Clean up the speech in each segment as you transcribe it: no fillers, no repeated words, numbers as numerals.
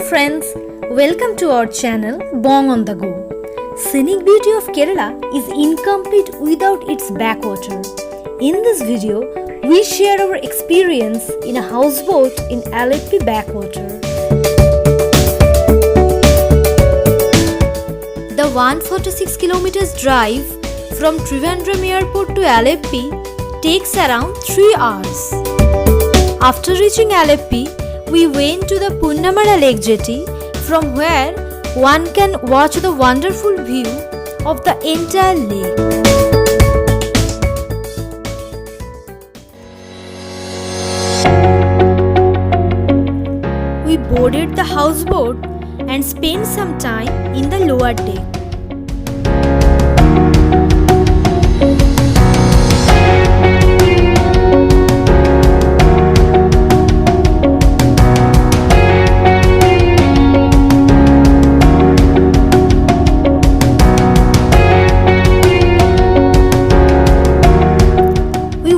friends, welcome to our channel Bong on the Go. Scenic beauty of Kerala is incomplete without its backwater. In this video, we share our experience in a houseboat in Alleppey Backwater. The 146 kilometers drive from Trivandrum Airport to Alleppey takes around 3 hours. After reaching Alleppey, we went to the Punnamada Lake jetty, from where one can watch the wonderful view of the entire lake. We boarded the houseboat and spent some time in the lower deck.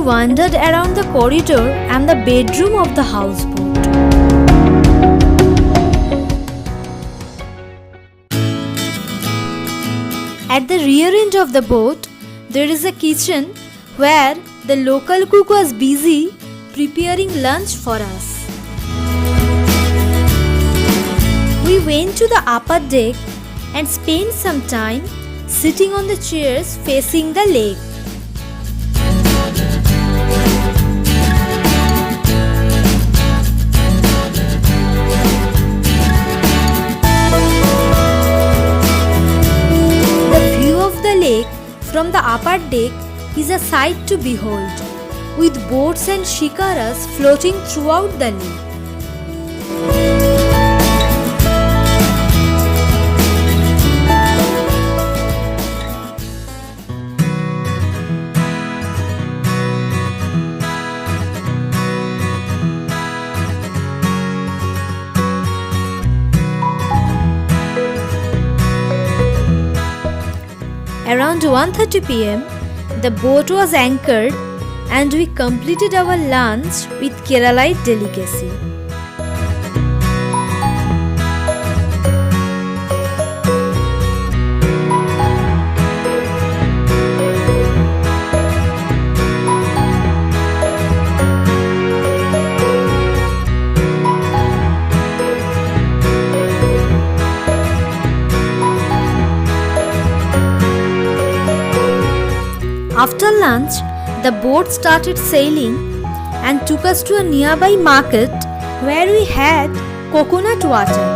Wandered around the corridor and the bedroom of the houseboat. At the rear end of the boat, there is a kitchen where the local cook was busy preparing lunch for us. We went to the upper deck and spent some time sitting on the chairs facing the lake. From the upper deck is a sight to behold, with boats and shikaras floating throughout the lake. Around 1:30 p.m., the boat was anchored and we completed our lunch with Keralite delicacy. After lunch, the boat started sailing and took us to a nearby market where we had coconut water.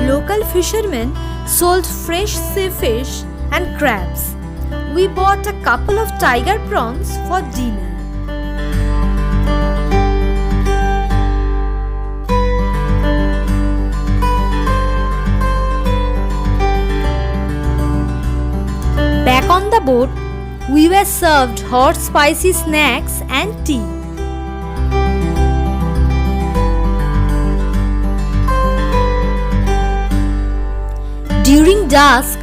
Local fishermen sold fresh sea fish and crabs. We bought a couple of tiger prawns for dinner. Back on the boat, we were served hot spicy snacks and tea. During dusk,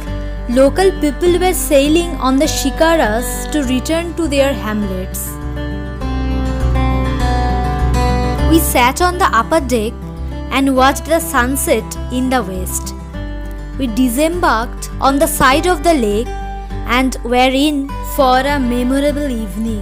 local people were sailing on the shikaras to return to their hamlets. We sat on the upper deck and watched the sunset in the west. We disembarked on the side of the lake and were in for a memorable evening.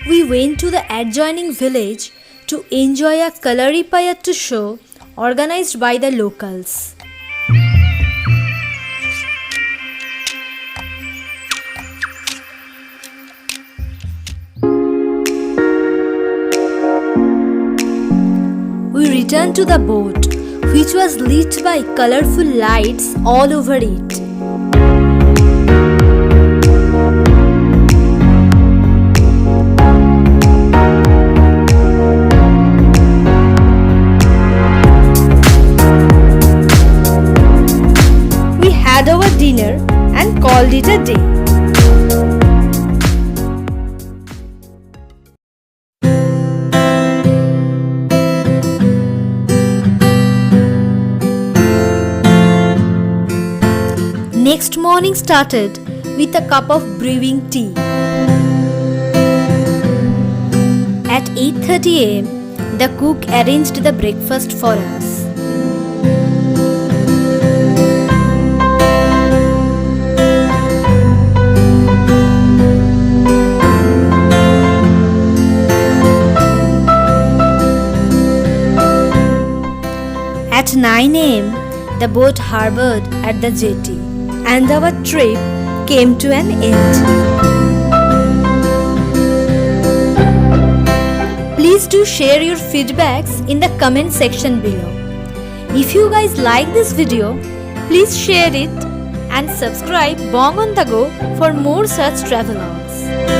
We went to the adjoining village to enjoy a Kalaripayattu show organized by the locals. We returned to the boat, which was lit by colorful lights all over it. next morning started with a cup of brewing tea. At 8:30 am, the cook arranged the breakfast for us. At 9 am, the boat harbored at the jetty and our trip came to an end. Please do share your feedbacks in the comment section below. If you guys like this video, please share it and subscribe Bong on the Go for more such travelogues.